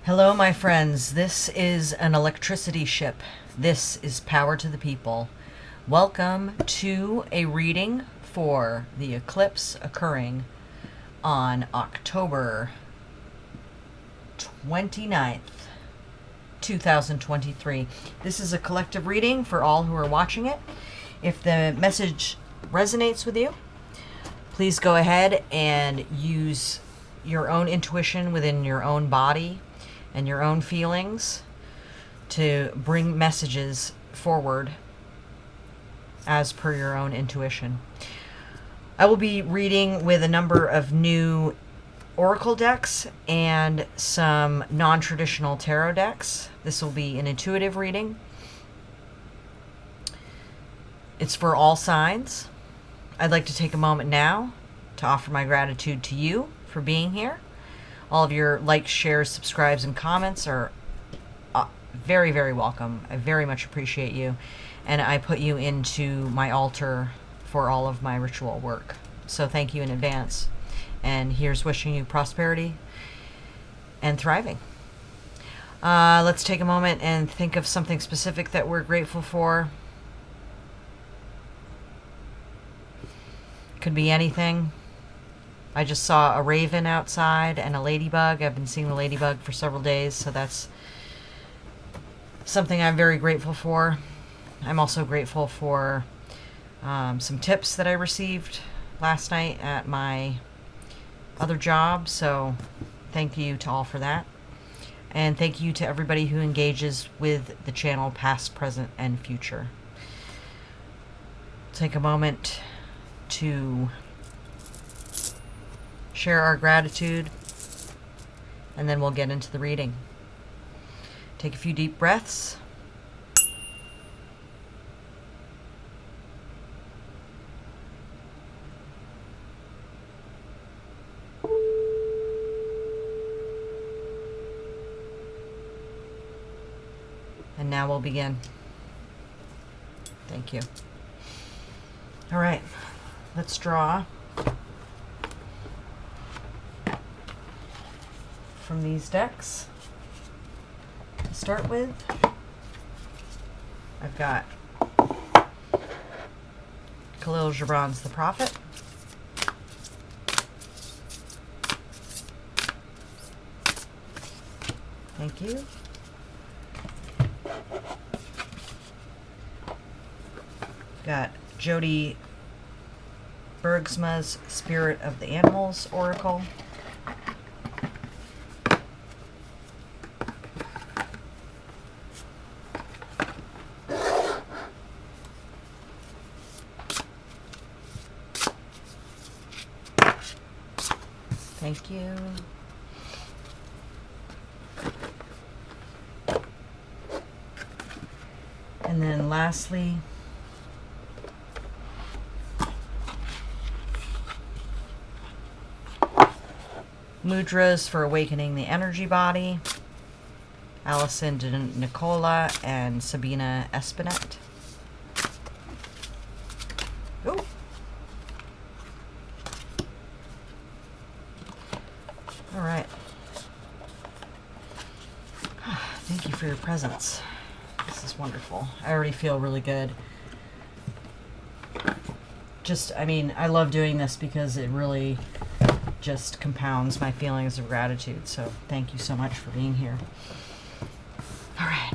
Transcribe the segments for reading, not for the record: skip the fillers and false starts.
Hello, my friends. This is an electricity ship. This is power to the people. Welcome to a reading for the eclipse occurring on October 29th, 2023. This is a collective reading for all who are watching it. If the message resonates with you, please go ahead and use your own intuition within your own body and your own feelings to bring messages forward as per your own intuition. I will be reading with a number of new oracle decks and some non-traditional tarot decks. This will be an intuitive reading. It's for all signs. I'd like to take a moment now to offer my gratitude to you for being here. All of your likes, shares, subscribes, and comments are very, very welcome. I very much appreciate you. And I put you into my altar for all of my ritual work. So thank you in advance. And here's wishing you prosperity and thriving. Let's take a moment and think of something specific that we're grateful for. Could be anything. I just saw a raven outside and a ladybug. I've been seeing the ladybug for several days, so that's something I'm very grateful for. I'm also grateful for some tips that I received last night at my other job, so thank you to all for that. And thank you to everybody who engages with the channel, past, present, and future. Take a moment to share our gratitude, and then we'll get into the reading. Take a few deep breaths. And now we'll begin. Thank you. All right, let's draw from these decks. To start with, I've got Khalil Gibran's The Prophet. Thank you. Got Jody Bergsma's Spirit of the Animals Oracle. Thank you. And then lastly, mudras for awakening the energy body. Allison De Nicola and Sabina Espinet. Ooh. All right. Thank you for your presence. This is wonderful. I already feel really good. I love doing this because it really just compounds my feelings of gratitude. So thank you so much for being here. All right.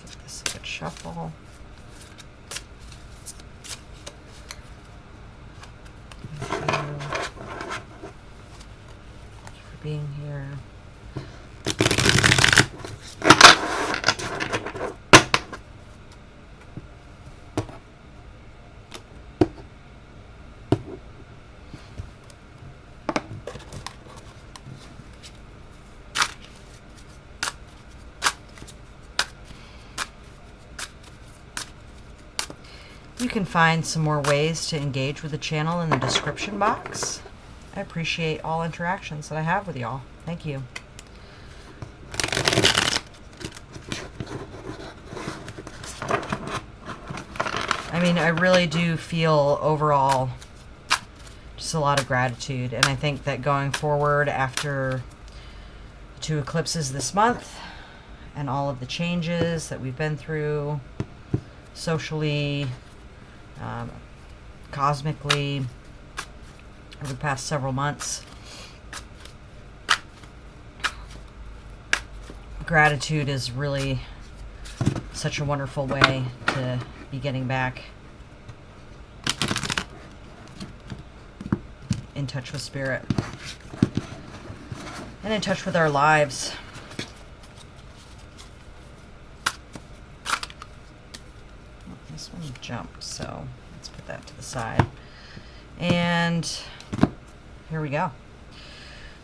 Give this a good shuffle. Thank you for being here. You can find some more ways to engage with the channel in the description box. I appreciate all interactions that I have with y'all. Thank you. I I mean, I really do feel overall just a lot of gratitude. And I think that going forward after 2 eclipses this month and all of the changes that we've been through socially, cosmically, over the past several months, gratitude is really such a wonderful way to be getting back in touch with spirit and in touch with our lives. This one jumped, so let's put that to the side. And here we go.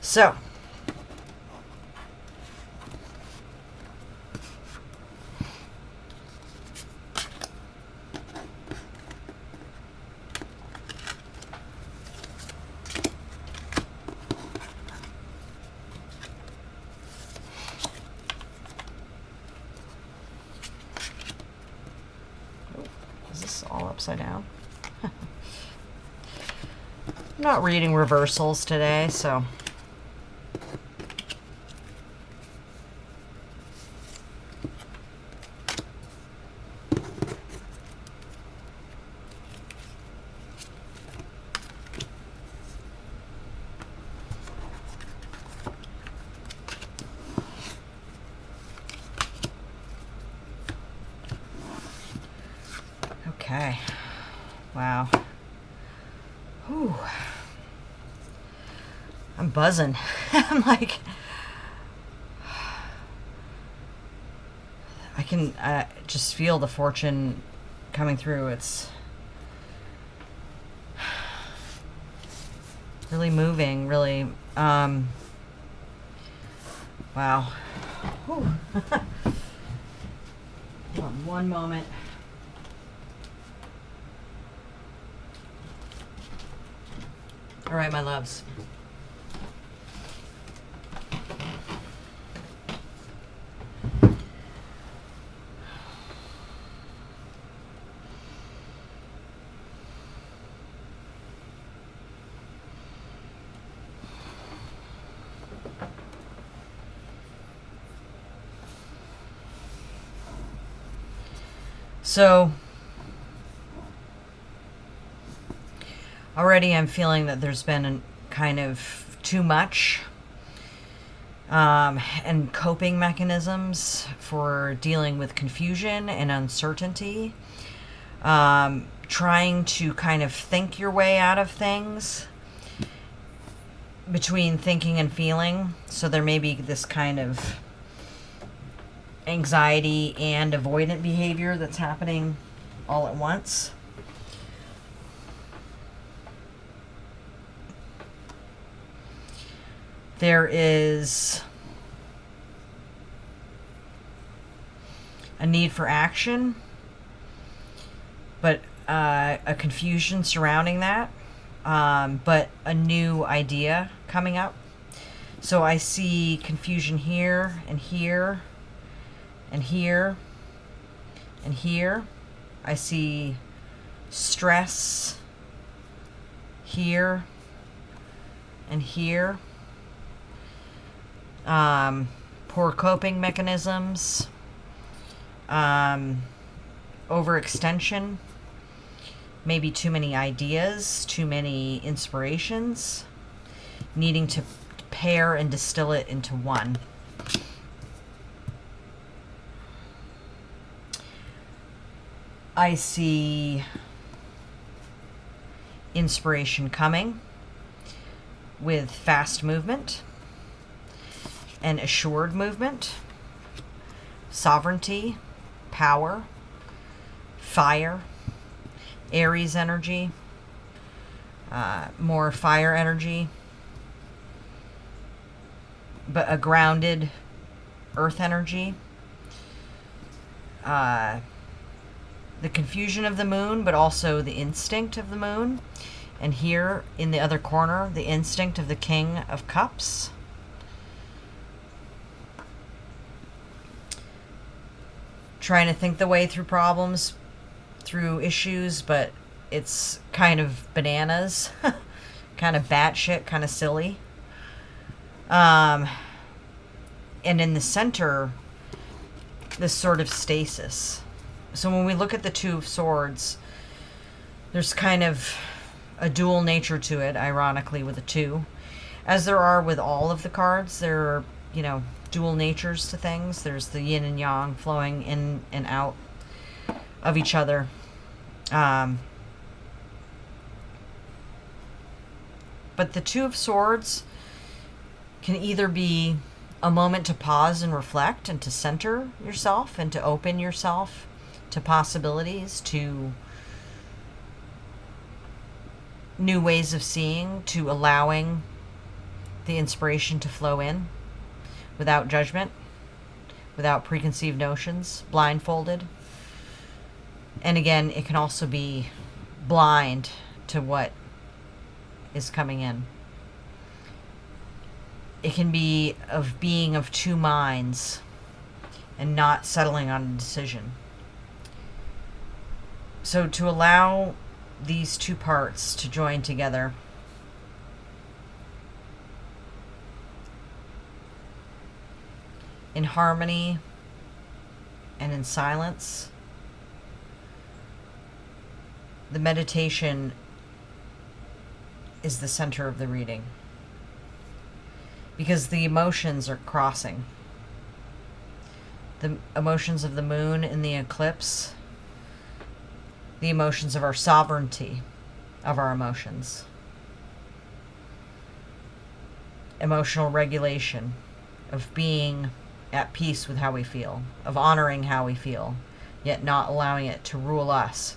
So, is this all upside down? I'm not reading reversals today, so. Okay. Wow. Whew. I'm buzzing. I'm like, I can just feel the fortune coming through. It's really moving, really. Wow. Whew. Hold on one moment. All right, my loves. So, already I'm feeling that there's been a kind of too much and coping mechanisms for dealing with confusion and uncertainty. Trying to kind of think your way out of things between thinking and feeling. So there may be this kind of anxiety and avoidant behavior that's happening all at once. There is a need for action, but a confusion surrounding that, but a new idea coming up. So I see confusion here and here and here and here. I see stress here and here. Poor coping mechanisms, overextension, maybe too many ideas, too many inspirations, needing to pair and distill it into one. I see inspiration coming with fast movement and assured movement, sovereignty, power, fire, Aries energy, more fire energy, but a grounded earth energy. The confusion of the moon, but also the instinct of the moon. And here in the other corner, the instinct of the King of Cups. Trying to think the way through problems through issues, but it's kind of bananas, kind of batshit, kind of silly. And in the center, this sort of stasis. So when we look at the Two of Swords, there's kind of a dual nature to it, ironically, with the two. As there are with all of the cards, there are, dual natures to things. There's the yin and yang flowing in and out of each other. But the Two of Swords can either be a moment to pause and reflect and to center yourself and to open yourself to possibilities, to new ways of seeing, to allowing the inspiration to flow in without judgment, without preconceived notions, blindfolded. And again, it can also be blind to what is coming in. It can be of being of two minds and not settling on a decision. So to allow these two parts to join together, in harmony and in silence, the meditation is the center of the reading. Because the emotions are crossing. The emotions of the moon in the eclipse, the emotions of our sovereignty of our emotions, emotional regulation, of being at peace with how we feel, of honoring how we feel, yet not allowing it to rule us,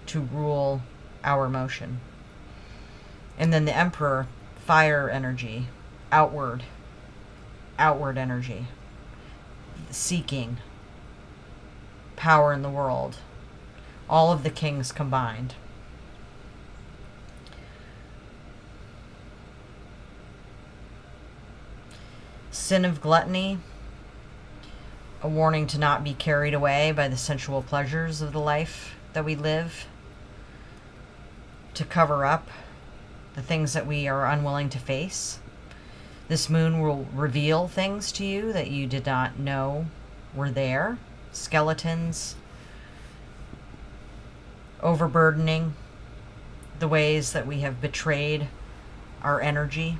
to rule our emotion. And then the Emperor, fire energy, outward energy, seeking power in the world, all of the kings combined. Sin of gluttony, a warning to not be carried away by the sensual pleasures of the life that we live, to cover up the things that we are unwilling to face. This moon will reveal things to you that you did not know were there. Skeletons, overburdening, the ways that we have betrayed our energy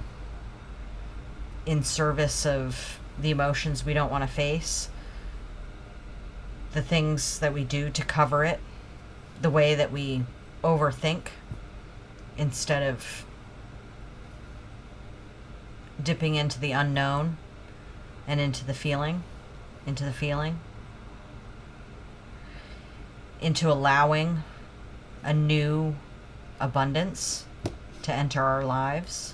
in service of the emotions we don't want to face, the things that we do to cover it, the way that we overthink instead of dipping into the unknown and into the feeling, into allowing a new abundance to enter our lives.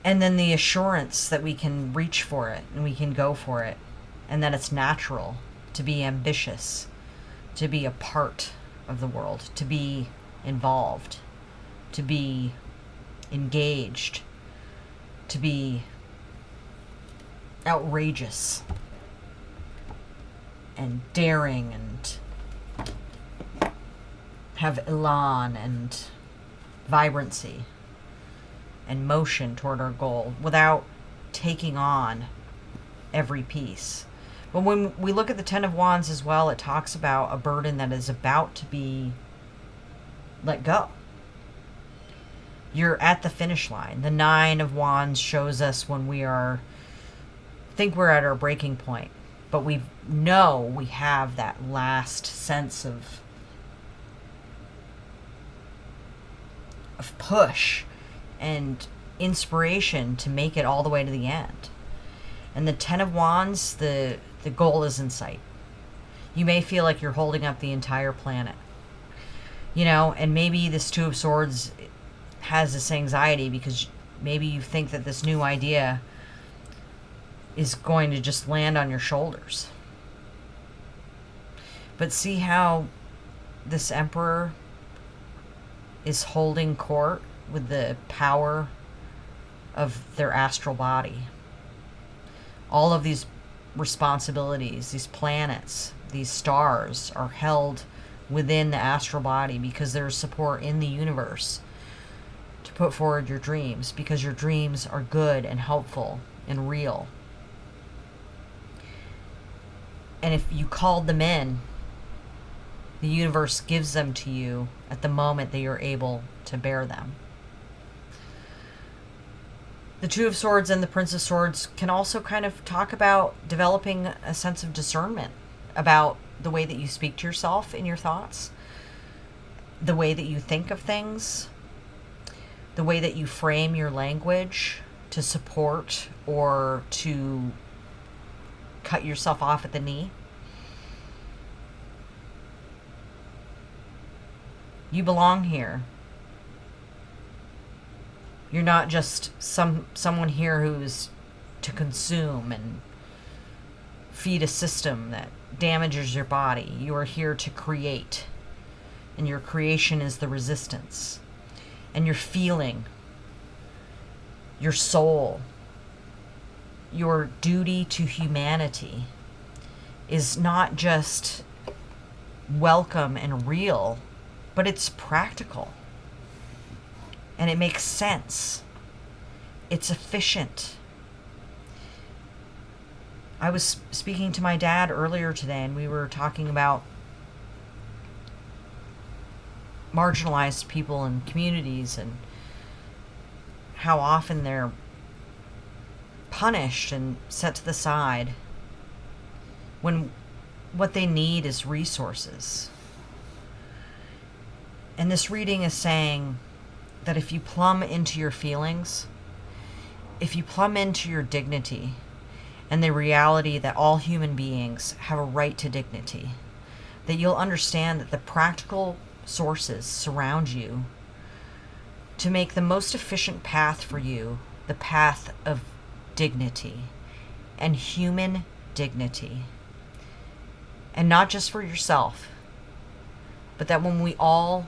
And then the assurance that we can reach for it and we can go for it, and that it's natural to be ambitious, to be a part of the world, to be involved, to be engaged, to be outrageous and daring and have elan and vibrancy and motion toward our goal without taking on every piece. But when we look at the Ten of Wands as well, it talks about a burden that is about to be let go. You're at the finish line. The Nine of Wands shows us when we think we're at our breaking point, but we know we have that last sense of push and inspiration to make it all the way to the end. And the Ten of Wands, the goal is in sight. You may feel like you're holding up the entire planet, and maybe this Two of Swords has this anxiety because maybe you think that this new idea is going to just land on your shoulders. But see how this Emperor is holding court with the power of their astral body. All of these responsibilities, these planets these stars are held within the astral body because there's support in the universe to put forward your dreams, because your dreams are good and helpful and real. And if you called them in, the universe gives them to you at the moment that you're able to bear them. The Two of Swords and the Prince of Swords can also kind of talk about developing a sense of discernment about the way that you speak to yourself in your thoughts, the way that you think of things, the way that you frame your language to support or to cut yourself off at the knee. You belong here. You're not just someone here who's to consume and feed a system that damages your body. You are here to create. And your creation is the resistance. And your feeling, your soul, your duty to humanity is not just welcome and real, but it's practical. And it makes sense. It's efficient. I was speaking to my dad earlier today, and we were talking about marginalized people in communities and how often they're punished and set to the side when what they need is resources. And this reading is saying that if you plumb into your feelings, if you plumb into your dignity and the reality that all human beings have a right to dignity, that you'll understand that the practical sources surround you to make the most efficient path for you, the path of dignity and human dignity. And not just for yourself, but that when we all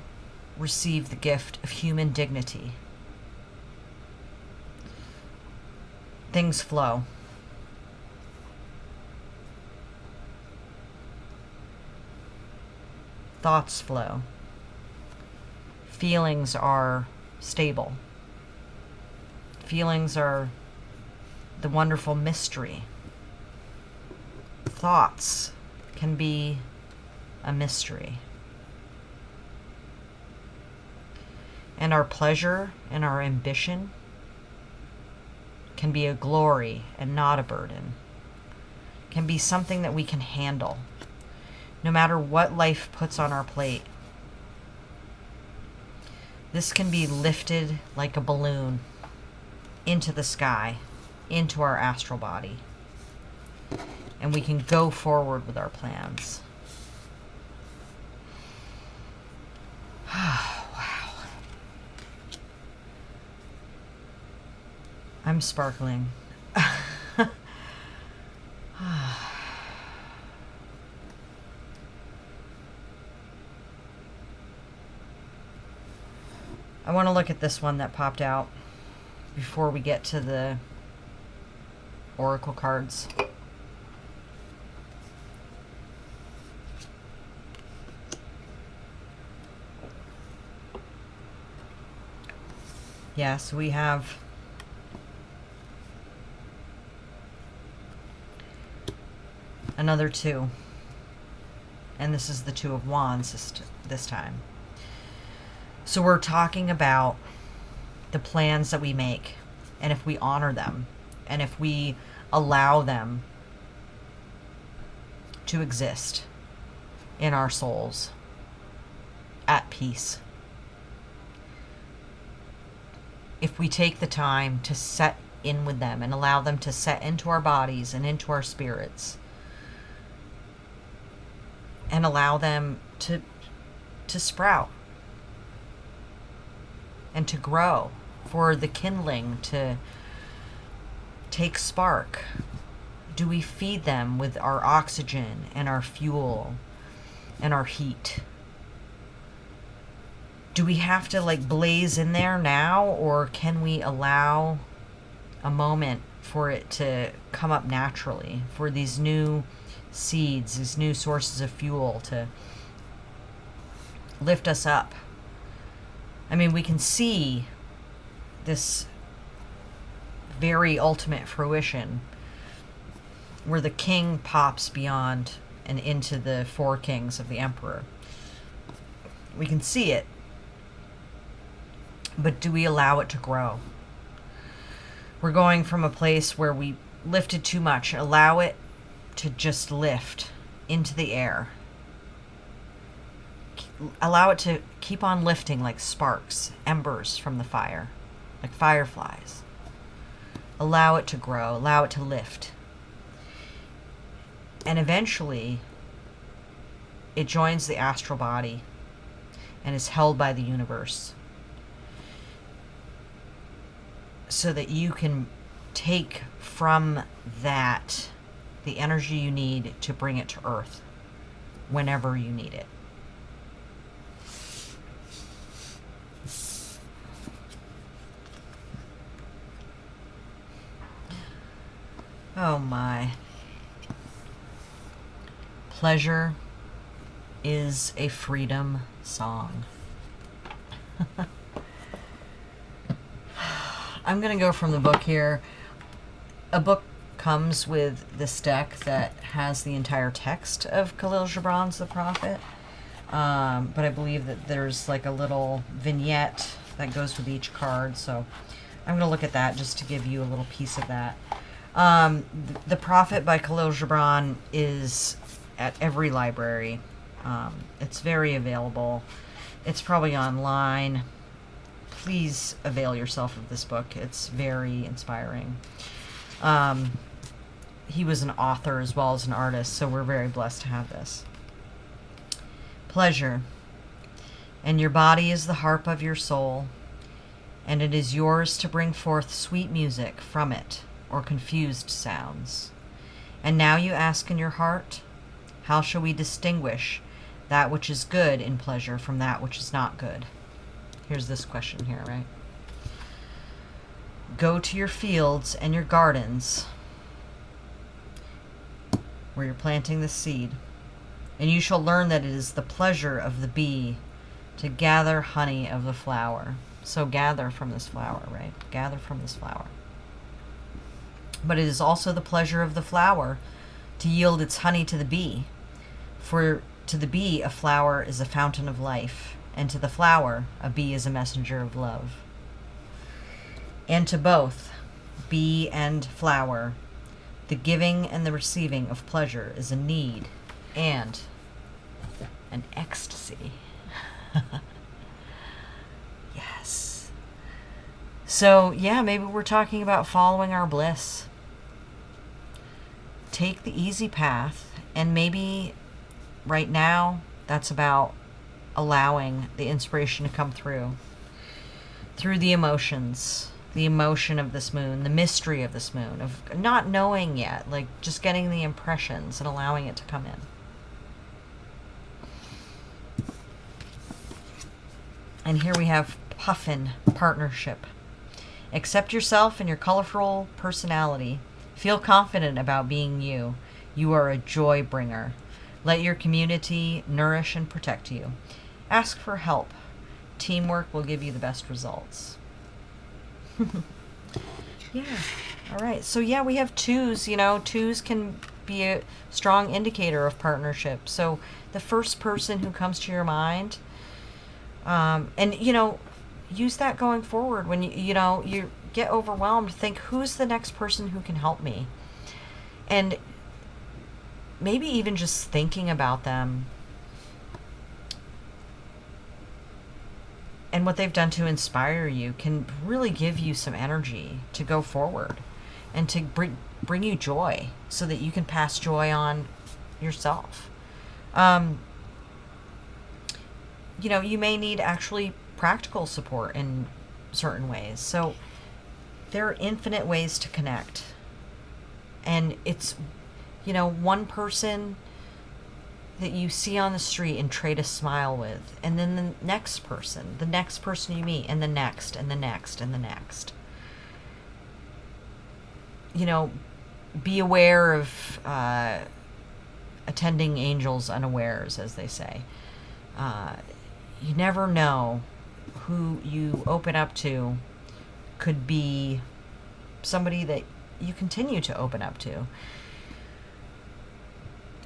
receive the gift of human dignity, things flow. Thoughts flow. Feelings are stable. Feelings are the wonderful mystery. Thoughts can be a mystery. And our pleasure and our ambition can be a glory and not a burden. Can be something that we can handle, no matter what life puts on our plate. This can be lifted like a balloon into the sky, into our astral body. And we can go forward with our plans. Wow. I'm sparkling. I want to look at this one that popped out before we get to the oracle cards. Yes, we have another two. And this is the Two of Wands this time. So we're talking about the plans that we make, and if we honor them, and if we allow them to exist in our souls at peace. If we take the time to set in with them and allow them to set into our bodies and into our spirits, and allow them to sprout and to grow, for the kindling to take spark. Do we feed them with our oxygen and our fuel and our heat? Do we have to blaze in there now, or can we allow a moment for it to come up naturally, for these new seeds, these new sources of fuel to lift us up. I mean, we can see this very ultimate fruition where the king pops beyond and into the four kings of the emperor. We can see it, but do we allow it to grow? We're going from a place where we lifted too much. Allow it to just lift into the air. Allow it to keep on lifting like sparks, embers from the fire, like fireflies. Allow it to grow. Allow it to lift. And eventually, it joins the astral body and is held by the universe, so that you can take from that the energy you need to bring it to Earth whenever you need it. Oh my. Pleasure is a freedom song. I'm going to go from the book here. A book comes with this deck that has the entire text of Khalil Gibran's The Prophet. But I believe that there's like a little vignette that goes with each card. So I'm going to look at that just to give you a little piece of that. The Prophet by Khalil Gibran is at every library. It's very available. It's probably online. Please avail yourself of this book. It's very inspiring. He was an author as well as an artist, so we're very blessed to have this. Pleasure. And your body is the harp of your soul, and it is yours to bring forth sweet music from it, or confused sounds. And now you ask in your heart, how shall we distinguish that which is good in pleasure from that which is not good? Here's this question here, right? Go to your fields and your gardens where you're planting the seed, and you shall learn that it is the pleasure of the bee to gather honey of the flower. So gather from this flower, right? Gather from this flower. But it is also the pleasure of the flower to yield its honey to the bee. For to the bee, a flower is a fountain of life, and to the flower, a bee is a messenger of love. And to both, bee and flower, the giving and the receiving of pleasure is a need and an ecstasy. Yes. So, yeah, maybe we're talking about following our bliss. Take the easy path, and maybe right now that's about allowing the inspiration to come through the emotions, the emotion of this moon, the mystery of this moon, of not knowing yet, like just getting the impressions and allowing it to come in. And here we have Puffin, partnership. Accept yourself and your colorful personality. Feel confident about being you. You are a joy bringer. Let your community nourish and protect you. Ask for help. Teamwork will give you the best results. Yeah. All right. So yeah, we have twos. Twos can be a strong indicator of partnership. So the first person who comes to your mind, and use that going forward. When you get overwhelmed, think, who's the next person who can help me? And maybe even just thinking about them and what they've done to inspire you can really give you some energy to go forward and to bring you joy so that you can pass joy on yourself. You may need actually practical support in certain ways. So there are infinite ways to connect. And it's, one person that you see on the street and trade a smile with, and then the next person you meet, and the next, and the next, and the next. Be aware of attending angels unawares, as they say. You never know who you open up to could be somebody that you continue to open up to.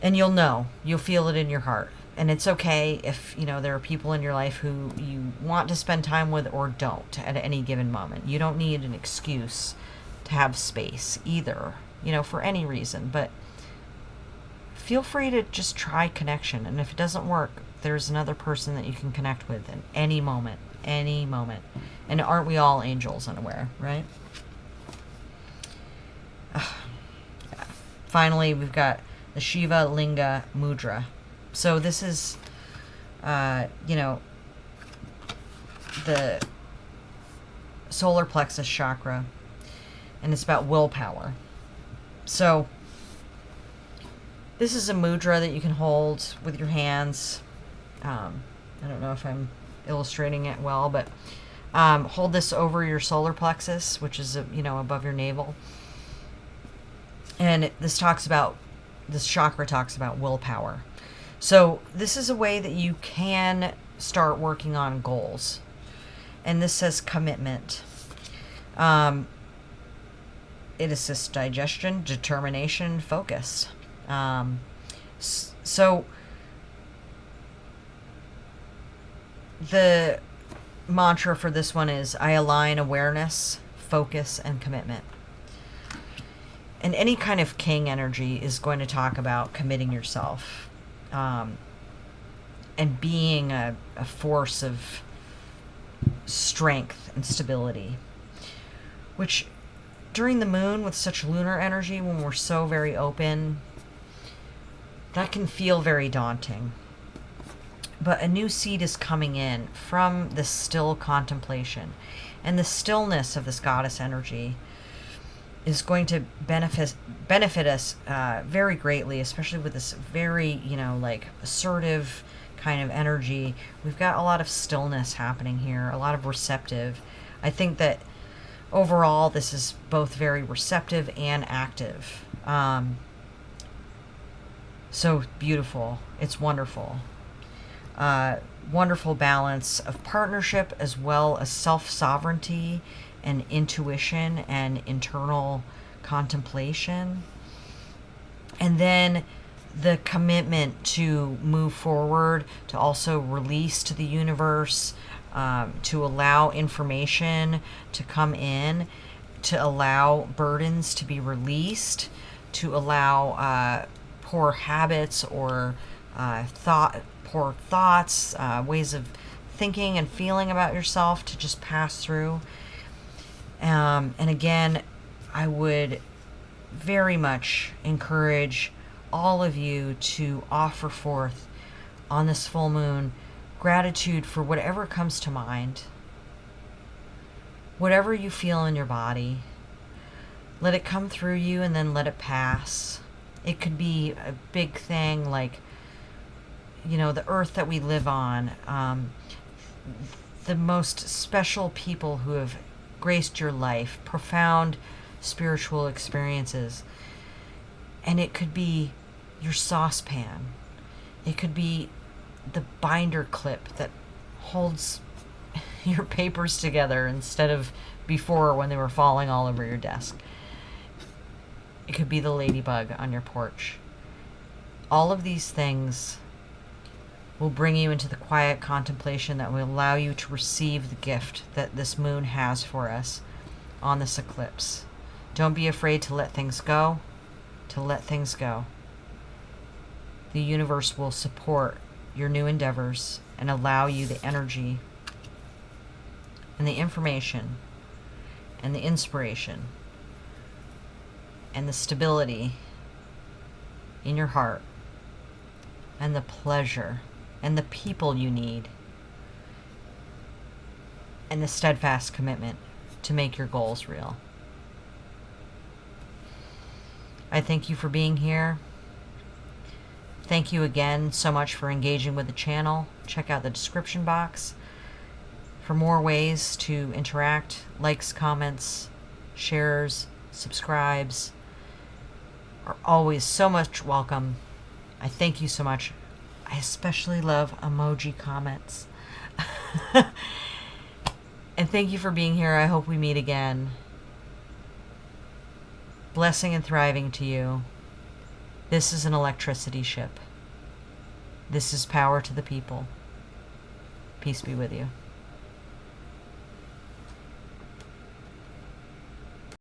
And you'll feel it in your heart. And it's okay if, there are people in your life who you want to spend time with or don't at any given moment. You don't need an excuse to have space either, for any reason. But feel free to just try connection. And if it doesn't work, there's another person that you can connect with in any moment. Any moment. And aren't we all angels unaware, right? Finally, we've got the Shiva Linga Mudra. So this is, the solar plexus chakra, and it's about willpower. So this is a mudra that you can hold with your hands. I don't know if I'm illustrating it well, but hold this over your solar plexus, which is, above your navel. And this chakra talks about willpower. So this is a way that you can start working on goals. And this says commitment. It assists digestion, determination, focus. So the mantra for this one is, I align awareness, focus, and commitment. And any kind of king energy is going to talk about committing yourself. And being a force of strength and stability, which during the moon with such lunar energy, when we're so very open, that can feel very daunting. But a new seed is coming in from this still contemplation, and the stillness of this goddess energy is going to benefit us very greatly, especially with this very, assertive kind of energy. We've got a lot of stillness happening here, a lot of receptive. I think that overall this is both very receptive and active. So beautiful. It's wonderful. Wonderful balance of partnership as well as self-sovereignty and intuition and internal contemplation. And then the commitment to move forward, to also release to the universe, to allow information to come in, to allow burdens to be released, to allow poor habits or poor thoughts, ways of thinking and feeling about yourself to just pass through. And again, I would very much encourage all of you to offer forth on this full moon gratitude for whatever comes to mind, whatever you feel in your body. Let it come through you and then let it pass. It could be a big thing like, the earth that we live on, the most special people who have graced your life, profound spiritual experiences. And it could be your saucepan. It could be the binder clip that holds your papers together instead of before when they were falling all over your desk. It could be the ladybug on your porch. All of these things will bring you into the quiet contemplation that will allow you to receive the gift that this moon has for us on this eclipse. Don't be afraid to let things go, to let things go. The universe will support your new endeavors and allow you the energy and the information and the inspiration and the stability in your heart and the pleasure and the people you need and the steadfast commitment to make your goals real. I thank you for being here. Thank you again so much for engaging with the channel. Check out the description box for more ways to interact. Likes, comments, shares, subscribes are always so much welcome. I thank you so much. I especially love emoji comments. And thank you for being here. I hope we meet again. Blessing and thriving to you. This is an electricity ship. This is power to the people. Peace be with you.